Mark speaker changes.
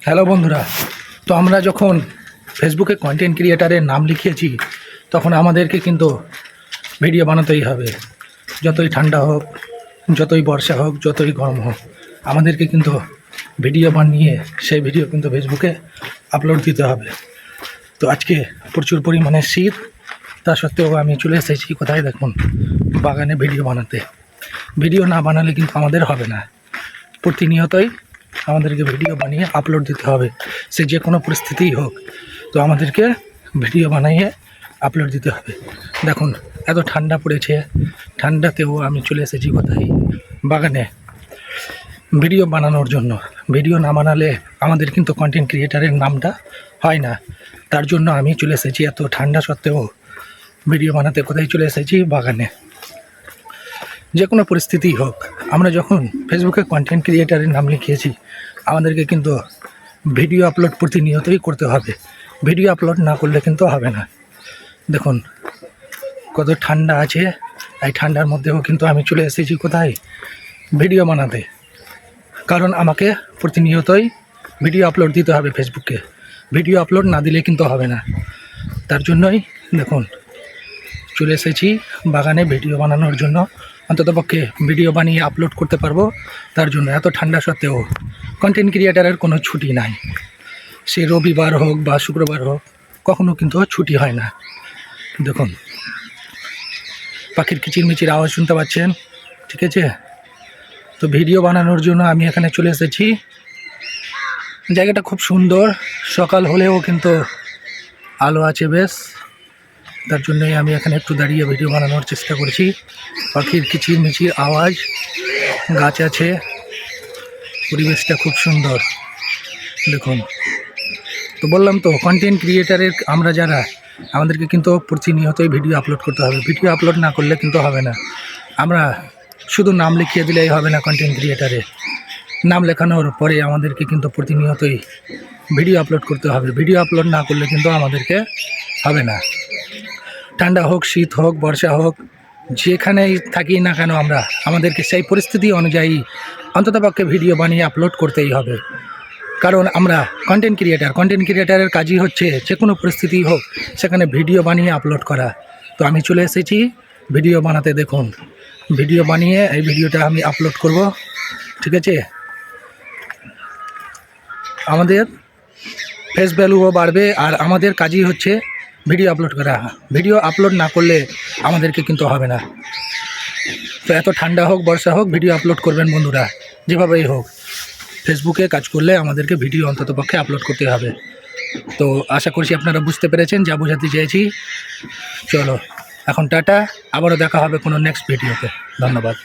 Speaker 1: Hello বন্ধুরা, তো আমরা যখন ফেসবুকে কন্টেন্ট ক্রিয়েটারের নাম লিখিয়েছি তখন আমাদেরকে কিন্তু ভিডিও বানাতেই হবে। যতই ঠান্ডা হোক, যতই বর্ষা হোক, যতই গরম হোক, আমাদেরকে কিন্তু ভিডিও বানিয়ে সেই ভিডিও কিন্তু ফেসবুকে আপলোড দিতে হবে। তো আজকে প্রচুর পরিমাণে শীত, তা সত্ত্বেও আমি চলে এসেছি কোথায় দেখুন, বাগানে ভিডিও বানাতে। ভিডিও না বানালে কিন্তু আমাদের হবে না। প্রতিনিয়তই আমাদেরকে ভিডিও বানিয়ে আপলোড দিতে হবে, সে যে কোনো পরিস্থিতিই হোক। তো আমাদেরকে ভিডিও বানিয়ে আপলোড দিতে হবে। দেখুন এত ঠান্ডা পড়েছে, ঠান্ডাতেও আমি চলে এসেছি কোথায়, বাগানে ভিডিও বানানোর জন্য। ভিডিও না বানালে আমাদের কিন্তু কন্টেন্ট ক্রিয়েটারের নামটা হয় না। তার জন্য আমি চলে এসেছি এত ঠান্ডা সত্ত্বেও ভিডিও বানাতে। কোথায় চলে এসেছি? বাগানে। যে কোনো পরিস্থিতি হোক, আমরা যখন ফেসবুকে কন্টেন্ট ক্রিয়েটারের নাম লিখিয়েছি আমাদেরকে কিন্তু ভিডিও আপলোড প্রতিনিয়তই করতে হবে। ভিডিও আপলোড না করলে কিন্তু হবে না। দেখুন কত ঠান্ডা আছে, এই ঠান্ডার মধ্যেও কিন্তু আমি চলে এসেছি কোথায়, ভিডিও বানাতে। কারণ আমাকে প্রতিনিয়তই ভিডিও আপলোড দিতে হবে ফেসবুকে। ভিডিও আপলোড না দিলে কিন্তু হবে না। তার জন্যই দেখুন চলে এসেছি বাগানে ভিডিও বানানোর জন্য। অন্ততপক্ষে ভিডিও বানিয়ে আপলোড করতে পারবো, তার জন্য। এত ঠান্ডা সত্ত্বেও কন্টেন্ট ক্রিয়েটারের কোনো ছুটি নাই, সে রবিবার হোক বা শুক্রবার হোক, কখনো কিন্তু ছুটি হয় না। দেখুন পাখির কিচিরমিচির আওয়াজ শুনতে পাচ্ছেন, ঠিক আছে? তো ভিডিও বানানোর জন্য আমি এখানে চলে এসেছি। জায়গাটা খুব সুন্দর, সকাল হলেও কিন্তু আলো আছে বেশ। তার জন্যই আমি এখানে একটু দাঁড়িয়ে ভিডিও বানানোর চেষ্টা করছি। পাখির কিচিরমিচির আওয়াজ, গাছ আছে, পরিবেশটা খুব সুন্দর। দেখুন, তো বললাম তো কন্টেন্ট ক্রিয়েটারের আমরা যারা, আমাদেরকে কিন্তু প্রতিনিয়তই ভিডিও আপলোড করতে হবে। ভিডিও আপলোড না করলে কিন্তু হবে না। আমরা শুধু নাম লিখিয়ে দিলেই হবে না। কন্টেন্ট ক্রিয়েটারে নাম লেখানোর পরে আমাদেরকে কিন্তু প্রতিনিয়তই ভিডিও আপলোড করতে হবে। ভিডিও আপলোড না করলে কিন্তু আমাদেরকে হবে না। ঠান্ডা হোক, শীত হোক, বর্ষা হোক, যেখানেই থাকি না কেন আমরা, আমাদেরকে সেই পরিস্থিতি অনুযায়ী অন্ততপক্ষে ভিডিও বানিয়ে আপলোড করতেই হবে। কারণ আমরা কন্টেন্ট ক্রিয়েটারের কাজই হচ্ছে যে কোনো পরিস্থিতি হোক সেখানে ভিডিও বানিয়ে আপলোড করা। তো আমি চলে এসেছি ভিডিও বানাতে। দেখুন ভিডিও বানিয়ে এই ভিডিওটা আমি আপলোড করব, ঠিক আছে? আমাদের ফেস ভ্যালুও বাড়বে, আর আমাদের কাজই হচ্ছে ভিডিও আপলোড করা। ভিডিও আপলোড না করলে আমাদেরকে কিন্তু হবে না। তো এত ঠান্ডা হোক, বর্ষা হোক, ভিডিও আপলোড করবেন বন্ধুরা। যেভাবেই হোক ফেসবুকে কাজ করলে আমাদেরকে ভিডিও অন্ততপক্ষে আপলোড করতে হবে। তো আশা করছি আপনারা বুঝতে পেরেছেন যা বোঝাতে চেয়েছি। চলো এখন টাটা, আবারও দেখা হবে কোনো নেক্সট ভিডিওতে। ধন্যবাদ।